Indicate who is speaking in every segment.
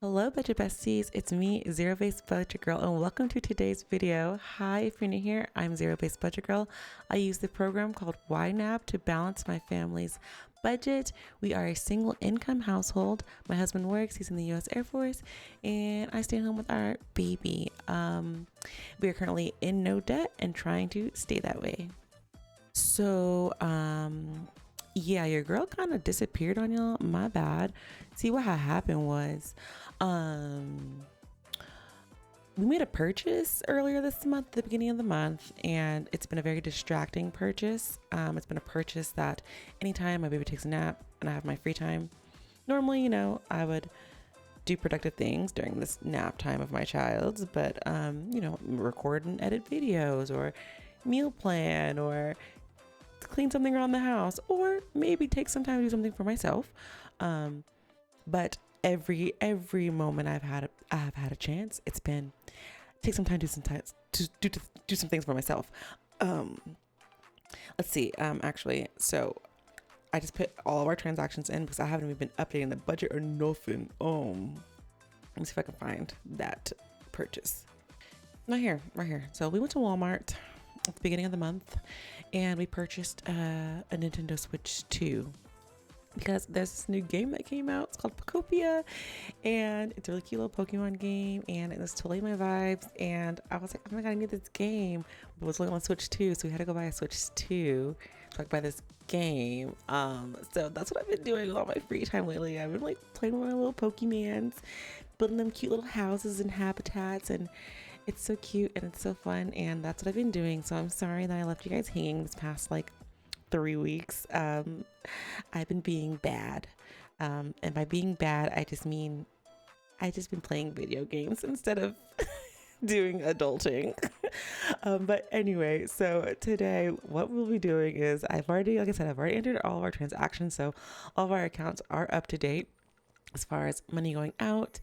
Speaker 1: Hello, budget besties. It's me, Zero Based Budget Girl, and welcome to today's video. Hi, if you're new here, I'm Zero Based Budget Girl. I use the program called YNAB to balance my family's budget. We are a single income household. My husband works, he's in the US Air Force, and I stay home with our baby. We are currently in no debt and trying to stay that way. So, yeah, your girl kind of disappeared on y'all. My bad. See, what had happened was, um, we made a purchase earlier this month, the beginning of the month, and it's been a very distracting purchase. It's been a purchase that anytime my baby takes a nap and I have my free time, normally, I would do productive things during this nap time of my child's, but, record and edit videos or meal plan or clean something around the house, or maybe take some time to do something for myself. But every moment I have had a chance, it's been take some time to do some things for myself. Let's see. Actually, so I just put all of our transactions in because I haven't even been updating the budget or nothing. Let me see if I can find that purchase. Right here. So we went to Walmart at the beginning of the month and we purchased a Nintendo Switch 2 because there's this new game that came out. It's called Pokopia and it's a really cute little Pokemon game and it was totally my vibes, and I was like, oh my god, I need this game, but it was only on Switch 2, so we had to go buy a Switch 2 so I could buy this game. So that's what I've been doing with all my free time lately. I've been like playing with my little Pokemans, building them cute little houses and habitats, and it's so cute and it's so fun, and that's what I've been doing. So I'm sorry that I left you guys hanging this past like 3 weeks. I've been being bad. And by being bad, I just mean I just been playing video games instead of doing adulting. But anyway, so today what we'll be doing is I've already entered all of our transactions. So all of our accounts are up to date as far as money going out.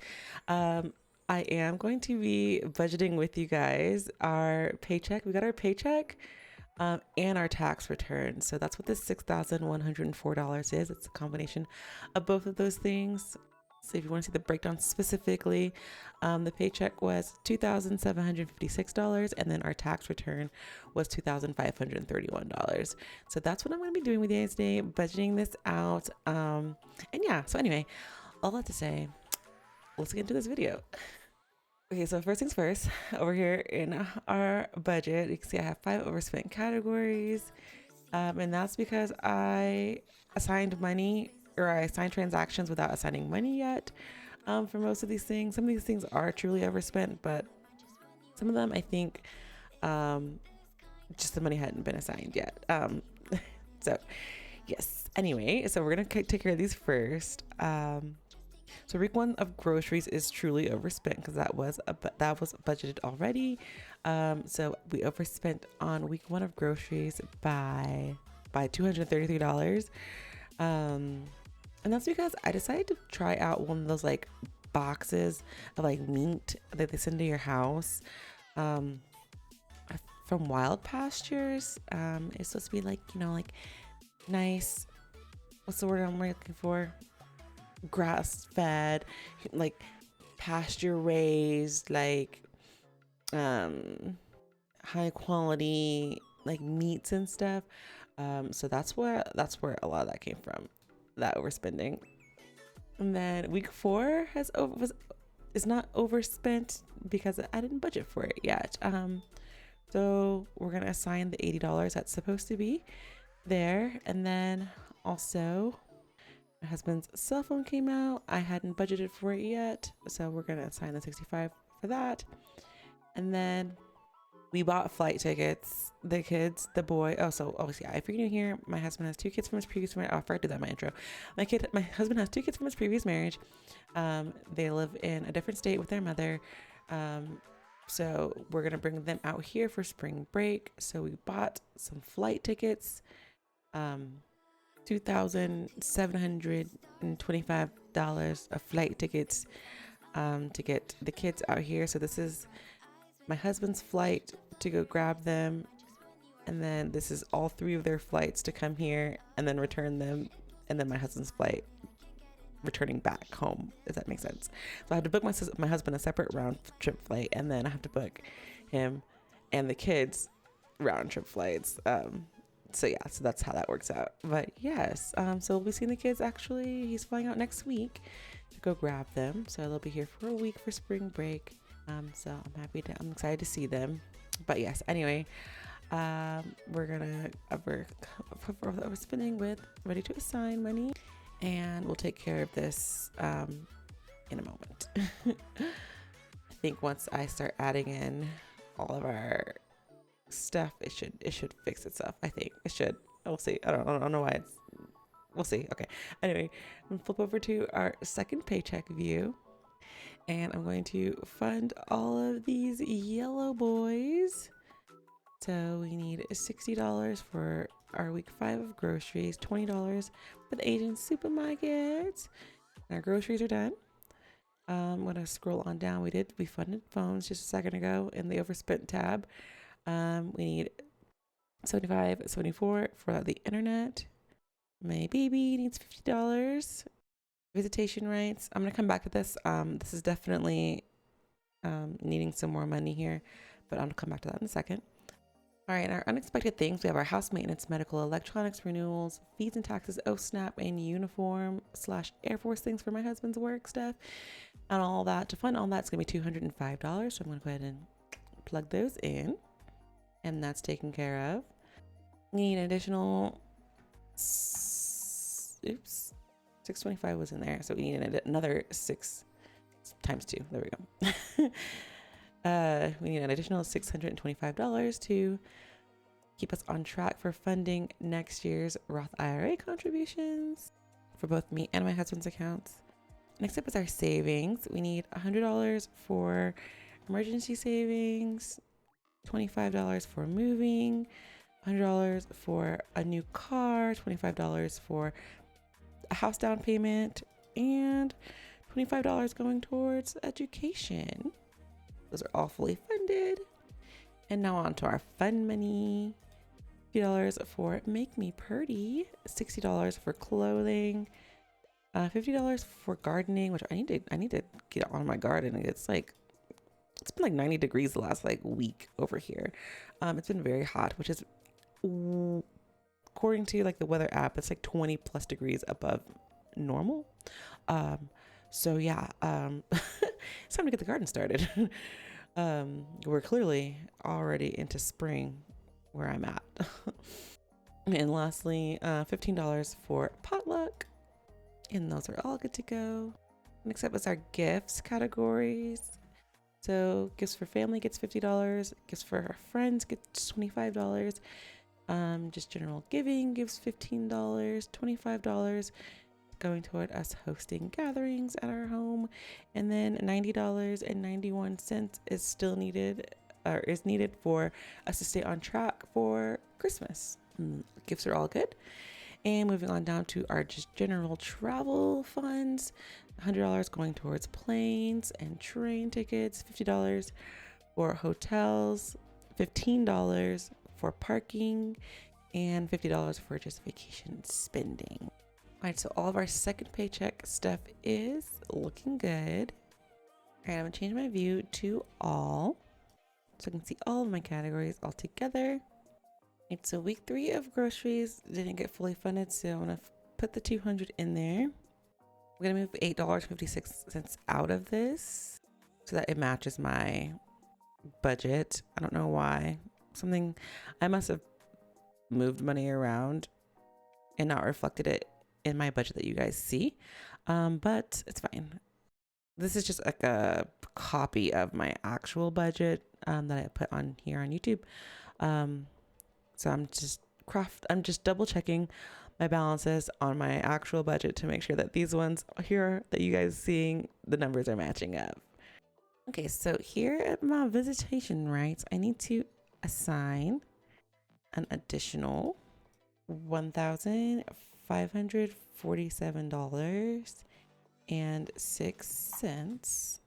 Speaker 1: I am going to be budgeting with you guys our paycheck. We got our paycheck and our tax return. So that's what this $6,104 is. It's a combination of both of those things. So if you want to see the breakdown specifically, the paycheck was $2,756, and then our tax return was $2,531. So that's what I'm going to be doing with you guys today, budgeting this out. And yeah, so anyway, all that to say, let's get into this video. Okay, so first things first, over here in our budget, you can see I have 5 overspent categories. And that's because I assigned transactions without assigning money yet for most of these things. Some of these things are truly overspent, but some of them I think just the money hadn't been assigned yet. So yes, anyway, so we're going to take care of these first. So week 1 of groceries is truly overspent because that was budgeted already. So we overspent on week 1 of groceries by $233. And that's because I decided to try out one of those like boxes of like meat that they send to your house from Wild Pastures. It's supposed to be like, like nice, what's the word I'm looking for? Grass fed, like pasture raised, like high quality like meats and stuff. So that's where a lot of that came from, that overspending. And then week 4 is not overspent because I didn't budget for it yet. So we're gonna assign the $80 that's supposed to be there, and then also my husband's cell phone came out. I hadn't budgeted for it yet, so we're gonna assign the $65 for that. And then we bought flight tickets. The kids, the boy. So obviously, if you're new here, my husband has 2 kids from his previous marriage. Oh, I forgot to do that in my intro. My husband has 2 kids from his previous marriage. They live in a different state with their mother. So we're gonna bring them out here for spring break. So we bought some flight tickets. $2,725 of flight tickets to get the kids out here. So this is my husband's flight to go grab them, and then this is all 3 of their flights to come here and then return them, and then my husband's flight returning back home, if that makes sense. So I have to book my husband a separate round trip flight, and then I have to book him and the kids round trip flights. So yeah, so that's how that works out. But yes, so we'll be seeing the kids. Actually, he's flying out next week to go grab them, so they'll be here for a week for spring break. So I'm excited to see them. But yes, anyway, we're spending with ready to assign money, and we'll take care of this in a moment. I think once I start adding in all of our stuff, it should fix itself. I think it should. We'll see. I don't know why we'll see. Okay. Anyway, I'm gonna flip over to our second paycheck view, and I'm going to fund all of these yellow boys. So we need $60 for our week 5 of groceries, $20 for the Asian supermarket. And our groceries are done. I'm gonna scroll on down. We funded phones just a second ago in the overspent tab. We need $74 for the internet. My baby needs $50. Visitation rights. I'm gonna come back to this. This is definitely needing some more money here, but I'm gonna come back to that in a second. All right, our unexpected things. We have our house maintenance, medical, electronics renewals, fees and taxes, snap, and uniform / Air Force things for my husband's work stuff, and all that. To fund all that, it's gonna be $205. So I'm gonna go ahead and plug those in, and that's taken care of. We need an additional. Oops, 625 was in there, so we need another 6 times 2. There we go. We need an additional $625 to keep us on track for funding next year's Roth IRA contributions for both me and my husband's accounts. Next up is our savings. We need $100 for emergency savings, $25 for moving, $100 for a new car, $25 for a house down payment, and $25 going towards education. Those are all fully funded. And now on to our fun money. $50 for Make Me Purdy, $60 for clothing, $50 for gardening, which I need to get on my garden. It's been like 90 degrees the last week over here. It's been very hot, which is according to the weather app, it's 20 plus degrees above normal. So yeah, it's time to get the garden started. We're clearly already into spring where I'm at. And lastly, $15 for potluck, and those are all good to go. Next up is our gifts categories. So gifts for family gets $50, gifts for our friends gets $25, just general giving gives $15, $25 going toward us hosting gatherings at our home, and then $90.91 is still needed for us to stay on track for Christmas. Gifts are all good. And moving on down to our just general travel funds, $100 going towards planes and train tickets, $50 for hotels, $15 for parking, and $50 for just vacation spending. All right, so all of our second paycheck stuff is looking good. All right, I'm gonna change my view to all, so I can see all of my categories all together. Right, so week 3 of groceries didn't get fully funded, so I'm gonna put the 200 in there. We're gonna move $8.56 out of this so that it matches my budget. I don't know why. I must have moved money around and not reflected it in my budget that you guys see, but it's fine. This is just a copy of my actual budget that I put on here on YouTube. So I'm just double checking my balances on my actual budget to make sure that these ones here that you guys seeing, the numbers are matching up. Okay, so here at my visitation rights, I need to assign an additional $1,547.06.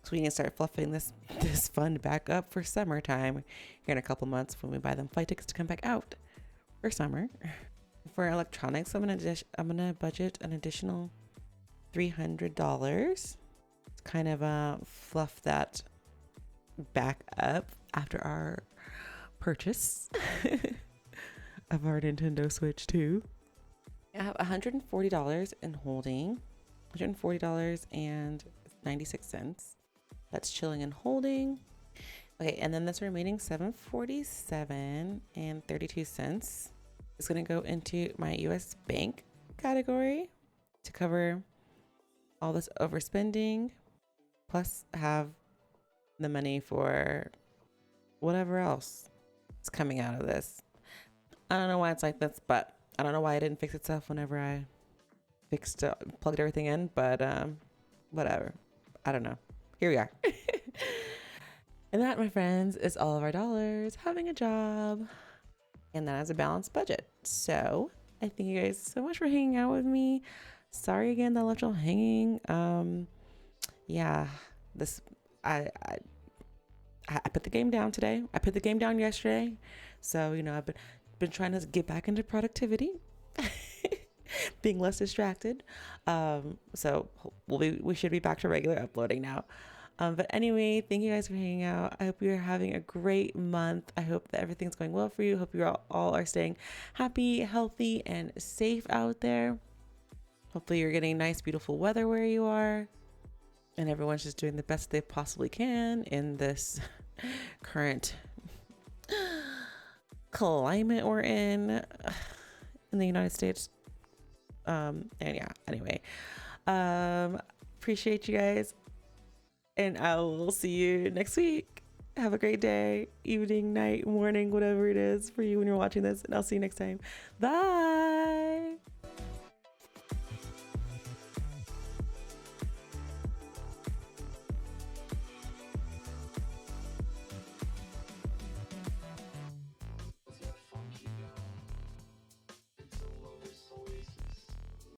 Speaker 1: So we need to start fluffing this fund back up for summertime here in a couple months when we buy them flight tickets to come back out for summer. For electronics, I'm gonna budget an additional $300. Kind of fluff that back up after our purchase of our Nintendo Switch 2. I have $140 in holding, $140.96. That's chilling and holding. Okay, and then this remaining $747.32 is going to go into my US bank category to cover all this overspending, plus have the money for whatever else is coming out of this. I don't know why it's like this, but I don't know why it didn't fix itself whenever I plugged everything in, but whatever. I don't know. Here we are. And that, my friends, is all of our dollars having a job. And that is a balanced budget. So I thank you guys so much for hanging out with me. Sorry again that I left y'all hanging. Yeah, this I put the game down today. I put the game down yesterday. So, you know, I've been trying to get back into productivity, being less distracted. So we should be back to regular uploading now. But anyway, thank you guys for hanging out. I hope you're having a great month. I hope that everything's going well for you. Hope you all are staying happy, healthy, and safe out there. Hopefully you're getting nice, beautiful weather where you are. And everyone's just doing the best they possibly can in this current climate we're in the United States. And yeah, anyway, appreciate you guys. And I will see you next week. Have a great day, evening, night, morning, whatever it is for you when you're watching this. And I'll see you next time. Bye.